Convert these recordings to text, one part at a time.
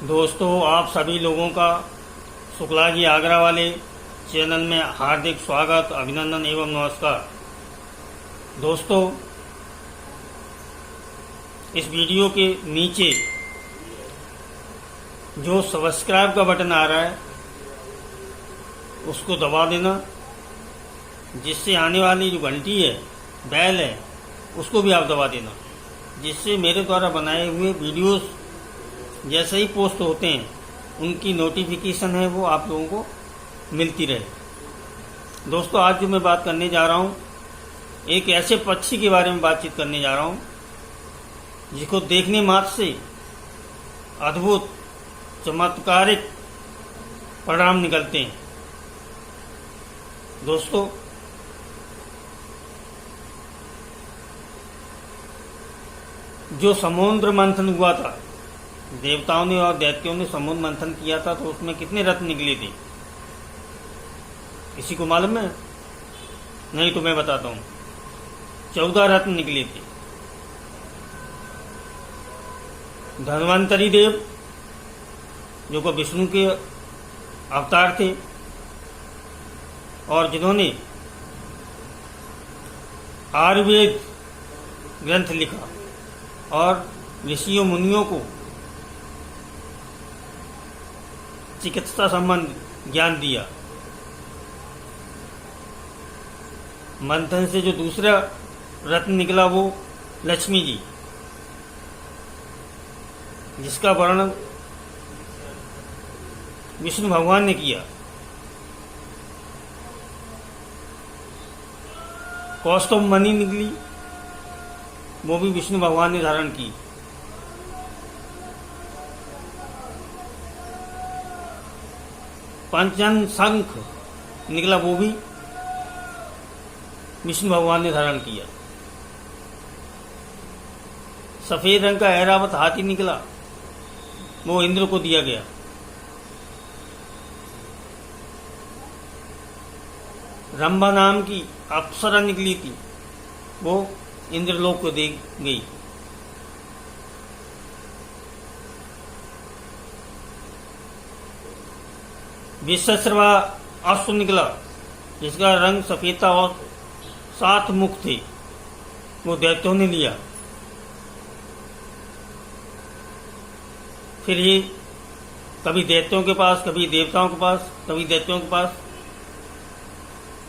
दोस्तों, आप सभी लोगों का शुक्ला जी आगरा वाले चैनल में हार्दिक स्वागत, अभिनंदन एवं नमस्कार। दोस्तों, इस वीडियो के नीचे जो सब्सक्राइब का बटन आ रहा है उसको दबा देना, जिससे आने वाली जो घंटी है, बेल है, उसको भी आप दबा देना, जिससे मेरे द्वारा बनाए हुए वीडियोस जैसे ही पोस्ट होते हैं उनकी नोटिफिकेशन है वो आप लोगों को मिलती रहे। दोस्तों, आज जो मैं बात करने जा रहा हूँ, एक ऐसे पक्षी के बारे में बातचीत करने जा रहा हूँ जिसको देखने मात्र से अद्भुत चमत्कारिक परिणाम निकलते हैं। दोस्तों, जो समुद्र मंथन हुआ था, देवताओं ने और दैत्यों ने समुद्र मंथन किया था, तो उसमें कितने रत्न निकले थे? किसी को मालूम है? नहीं तो मैं बताता हूँ। 14 रत्न निकले थे। धन्वंतरी देव, जो को विष्णु के अवतार थे और जिन्होंने आयुर्वेद ग्रंथ लिखा और ऋषियों मुनियों को चिकित्सा संबंध ज्ञान दिया। मंथन से जो दूसरा रत्न निकला वो लक्ष्मी जी, जिसका वर्णन विष्णु भगवान ने किया। कौस्तुभ मणि निकली, वो भी विष्णु भगवान ने धारण की। पंचन शंख निकला, वो भी विष्णु भगवान ने धारण किया। सफेद रंग का ऐरावत हाथी निकला, वो इंद्र को दिया गया। रंभा नाम की अप्सरा निकली थी, वो इंद्रलोक को दी गई। विश्वश्रवा अश्व निकला, जिसका रंग सफेद था और 7 मुख थे, वो दैत्यों ने लिया। फिर ये कभी दैत्यों के पास, कभी देवताओं के पास, कभी दैत्यों के पास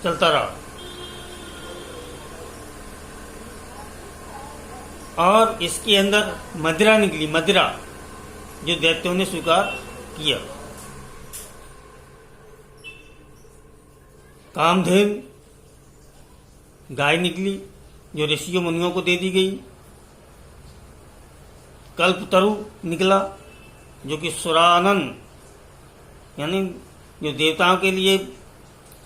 चलता रहा। और इसके अंदर मदिरा निकली, मदिरा, जो दैत्यों ने स्वीकार किया। कामधेनु गाय निकली, जो ऋषियों मुनियों को दे दी गई। कल्पतरु निकला, जो कि सुरानन, यानी जो देवताओं के लिए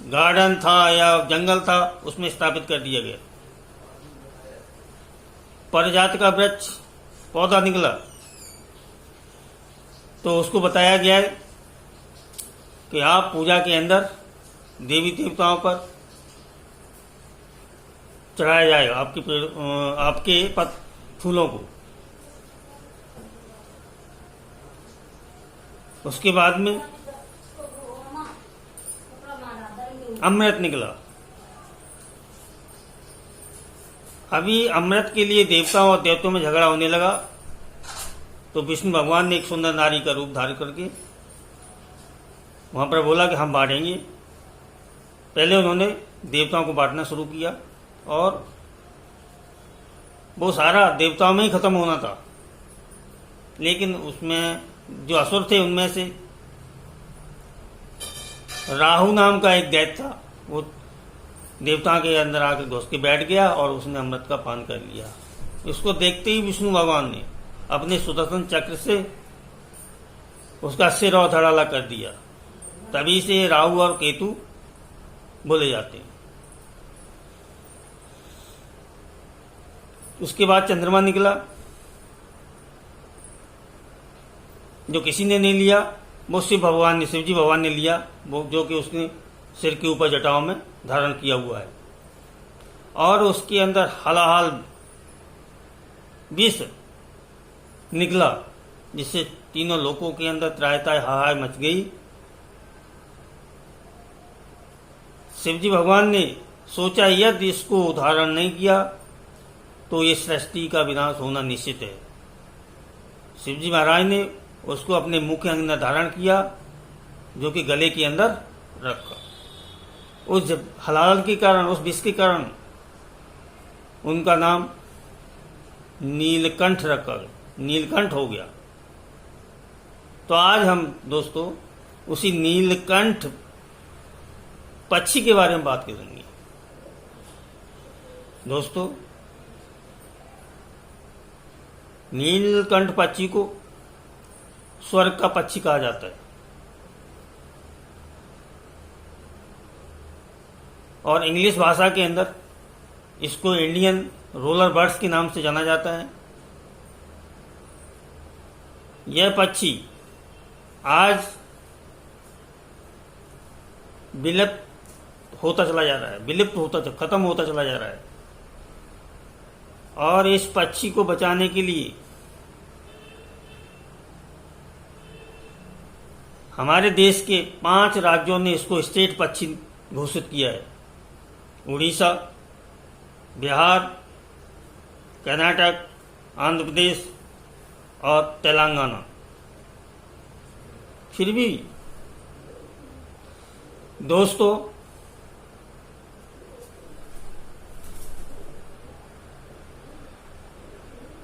गार्डन था या जंगल था, उसमें स्थापित कर दिया गया। परजात का वृक्ष पौधा निकला, तो उसको बताया गया है कि आप पूजा के अंदर देवी देवताओं पर चढ़ाया जाएगा आपके फूलों को। उसके बाद में अमृत निकला। अभी अमृत के लिए देवताओं और दैत्यों में झगड़ा होने लगा, तो विष्णु भगवान ने एक सुंदर नारी का रूप धारण करके वहां पर बोला कि हम बांटेंगे। पहले उन्होंने देवताओं को बांटना शुरू किया और वो सारा देवताओं में ही खत्म होना था, लेकिन उसमें जो असुर थे उनमें से राहु नाम का एक दैत्य था, वो देवताओं के अंदर आकर घुस के बैठ गया और उसने अमृत का पान कर लिया। इसको देखते ही विष्णु भगवान ने अपने सुदर्शन चक्र से उसका सिर और धड़ाला कर दिया। तभी से राहु और केतु बोले जाते हैं। उसके बाद चंद्रमा निकला, जो किसी ने नहीं लिया, वो शिवजी भगवान ने लिया, वो जो कि उसने सिर के ऊपर जटाओं में धारण किया हुआ है। और उसके अंदर हलाहल विष निकला, जिससे तीनों लोगों के अंदर त्रायताय हाहाय मच गई। शिवजी भगवान ने सोचा यदि इसको धारण नहीं किया तो ये सृष्टि का विनाश होना निश्चित है। शिवजी महाराज ने उसको अपने मुख के अंदर धारण किया, जो कि गले के अंदर रखा। उस हलाल के कारण, उस विष के कारण उनका नाम नीलकंठ रखा, नीलकंठ हो गया। तो आज हम दोस्तों उसी नीलकंठ पक्षी के बारे में बात करेंगे। दोस्तों, नीलकंठ पक्षी को स्वर्ग का पक्षी कहा जाता है और इंग्लिश भाषा के अंदर इसको इंडियन रोलर बर्ड्स के नाम से जाना जाता है। यह पक्षी आज विलुप्त होता चला जा रहा है, खत्म होता चला जा रहा है। और इस पक्षी को बचाने के लिए हमारे देश के 5 राज्यों ने इसको स्टेट पक्षी घोषित किया है। उड़ीसा, बिहार, कर्नाटक, आंध्र प्रदेश और तेलंगाना। फिर भी दोस्तों,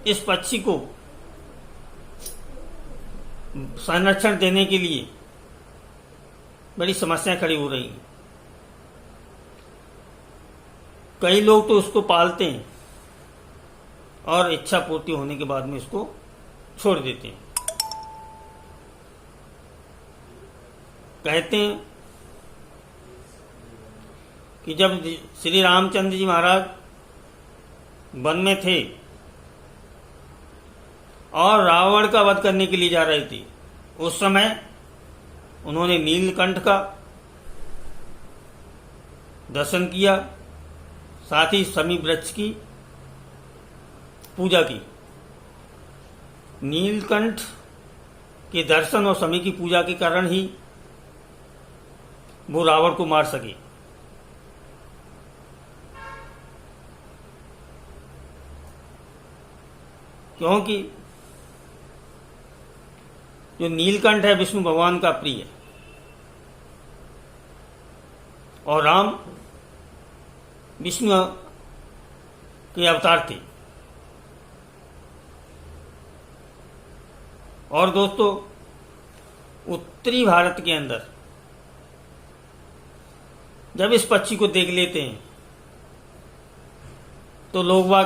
इस पक्षी को संरक्षण देने के लिए बड़ी समस्याएं खड़ी हो रही हैं। कई लोग तो उसको पालते हैं और इच्छा पूर्ति होने के बाद में इसको छोड़ देते हैं। कहते हैं कि जब श्री रामचंद्र जी महाराज वन में थे और रावण का वध करने के लिए जा रहे थे, उस समय उन्होंने नीलकंठ का दर्शन किया, साथ ही शमी वृक्ष की पूजा की। नीलकंठ के दर्शन और शमी की पूजा के कारण ही वो रावण को मार सके। क्योंकि जो नीलकंठ है विष्णु भगवान का प्रिय और राम विष्णु के अवतार थे। और दोस्तों, उत्तरी भारत के अंदर जब इस पक्षी को देख लेते हैं तो लोग बाग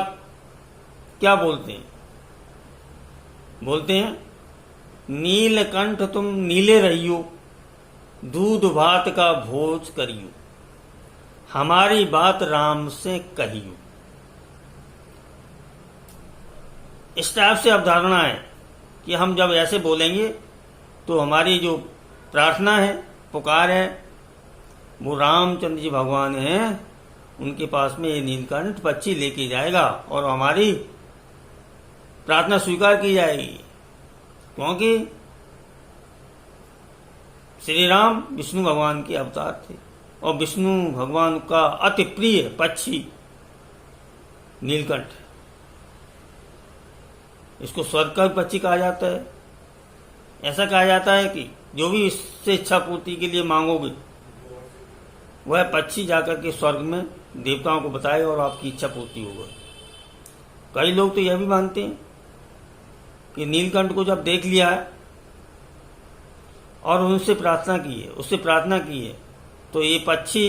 क्या बोलते हैं? बोलते हैं, नीलकंठ तुम नीले रहियो, दूध भात का भोज करियो, हमारी बात राम से कहियो। इस टाइप से अवधारणा है कि हम जब ऐसे बोलेंगे तो हमारी जो प्रार्थना है, पुकार है, वो रामचंद्र जी भगवान हैं, उनके पास में ये नीलकंठ पक्षी लेके जाएगा और हमारी प्रार्थना स्वीकार की जाएगी। क्योंकि श्री राम विष्णु भगवान के अवतार थे और विष्णु भगवान का अति प्रिय पक्षी नीलकंठ। इसको स्वर्ग का पक्षी कहा जाता है। ऐसा कहा जाता है कि जो भी इससे इच्छा पूर्ति के लिए मांगोगे वह पक्षी जाकर के स्वर्ग में देवताओं को बताए और आपकी इच्छा पूर्ति होगा। कई लोग तो यह भी मानते हैं कि नीलकंठ को जब देख लिया है और उससे प्रार्थना की है तो ये पक्षी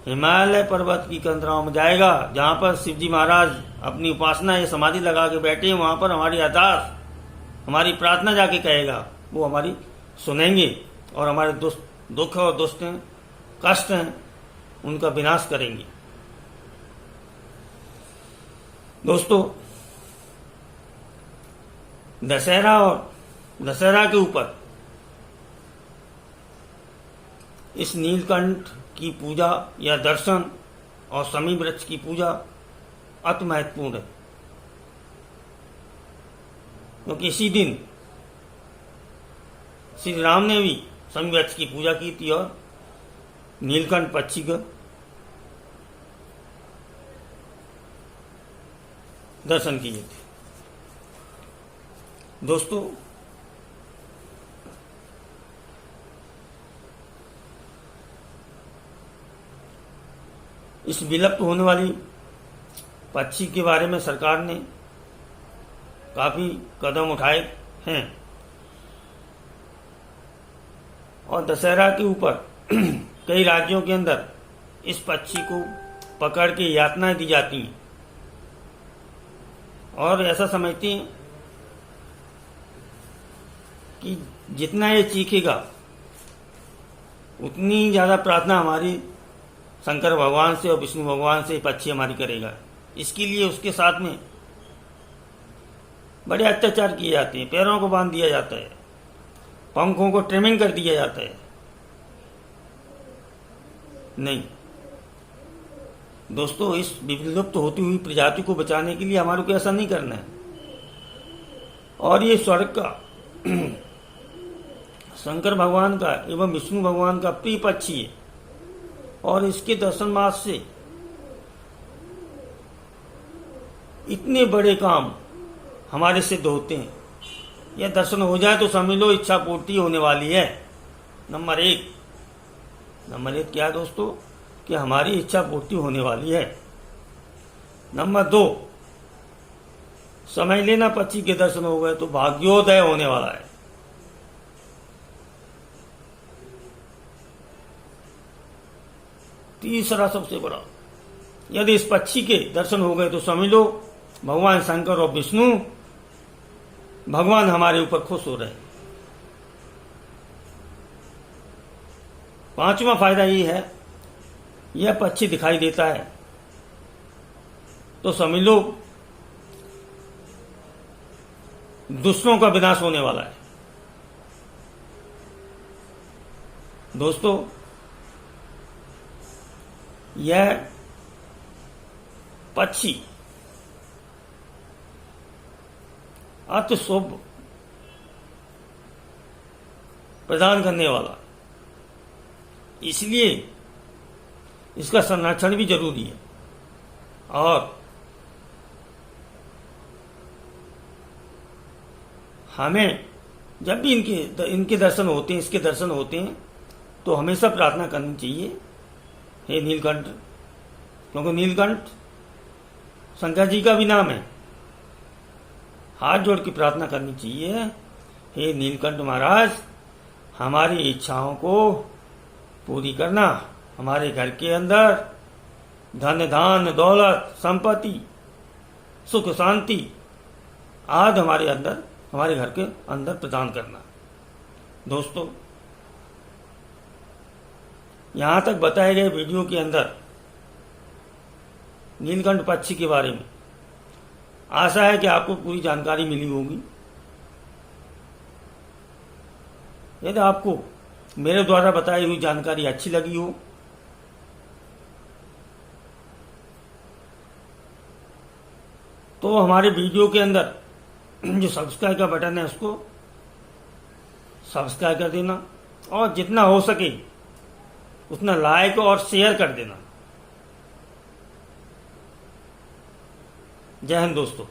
हिमालय पर्वत की कंदराओं में जाएगा, जहां पर शिवजी महाराज अपनी उपासना या समाधि लगा के बैठे हैं, वहां पर हमारी अरदास, हमारी प्रार्थना जाके कहेगा, वो हमारी सुनेंगे और हमारे दुख और दुष्ट हैं, कष्ट हैं, उनका विनाश करेंगे। दोस्तों, दशहरा के ऊपर इस नीलकंठ की पूजा या दर्शन और शमी वृक्ष की पूजा अति महत्वपूर्ण है। क्योंकि इसी दिन श्री राम ने भी संवृक्ष की पूजा की थी और नीलकंठ पक्षी का दर्शन किए थे। दोस्तों, इस विलुप्त होने वाली पक्षी के बारे में सरकार ने काफी कदम उठाए हैं और दशहरा के ऊपर कई राज्यों के अंदर इस पक्षी को पकड़ के यातनाएं दी जाती हैं और ऐसा समझते हैं कि जितना ये चीखेगा उतनी ज्यादा प्रार्थना हमारी शंकर भगवान से और विष्णु भगवान से पक्षी हमारी करेगा। इसके लिए उसके साथ में बड़े अत्याचार किए जाते हैं, पैरों को बांध दिया जाता है, पंखों को ट्रिमिंग कर दिया जाता है। नहीं दोस्तों, इस विलुप्त होती हुई प्रजाति को बचाने के लिए हमारे को ऐसा नहीं करना है। और ये स्वर्ग का शंकर भगवान का एवं विष्णु भगवान का प्रिय पक्षी है और इसके दर्शन मात्र से इतने बड़े काम हमारे सिद्ध होते हैं। यह दर्शन हो जाए तो समझ लो इच्छा पूर्ति होने वाली है। नंबर एक क्या है दोस्तों, कि हमारी इच्छा पूर्ति होने वाली है। नंबर 2, समझ लेना पक्षी के दर्शन हो गए तो भाग्योदय होने वाला है। तीसरा सबसे बड़ा, यदि इस पक्षी के दर्शन हो गए तो समझ लो भगवान शंकर और विष्णु भगवान हमारे ऊपर खुश हो रहे हैं। 5वां फायदा ये है, यह पक्षी दिखाई देता है तो समझ लो दुष्टों का विनाश होने वाला है। दोस्तों, यह पक्षी अति शुभ प्रदान करने वाला, इसलिए इसका संरक्षण भी जरूरी है। और हमें जब भी इनके दर्शन होते हैं, इसके दर्शन होते हैं, तो हमेशा प्रार्थना करनी चाहिए, हे नीलकंठ, क्योंकि नीलकंठ शंकर जी का भी नाम है। हाथ जोड़ के प्रार्थना करनी चाहिए, हे नीलकंठ महाराज, हमारी इच्छाओं को पूरी करना। हमारे घर के अंदर धन धान दौलत संपत्ति सुख शांति आदि हमारे घर के अंदर प्रदान करना। दोस्तों, यहां तक बताए गए वीडियो के अंदर नीलकंठ पक्षी के बारे में आशा है कि आपको पूरी जानकारी मिली होगी। यदि आपको मेरे द्वारा बताई हुई जानकारी अच्छी लगी हो तो हमारे वीडियो के अंदर जो सब्सक्राइब का बटन है उसको सब्सक्राइब कर देना और जितना हो सके उतना लाइक और शेयर कर देना। जय हिंद दोस्तों।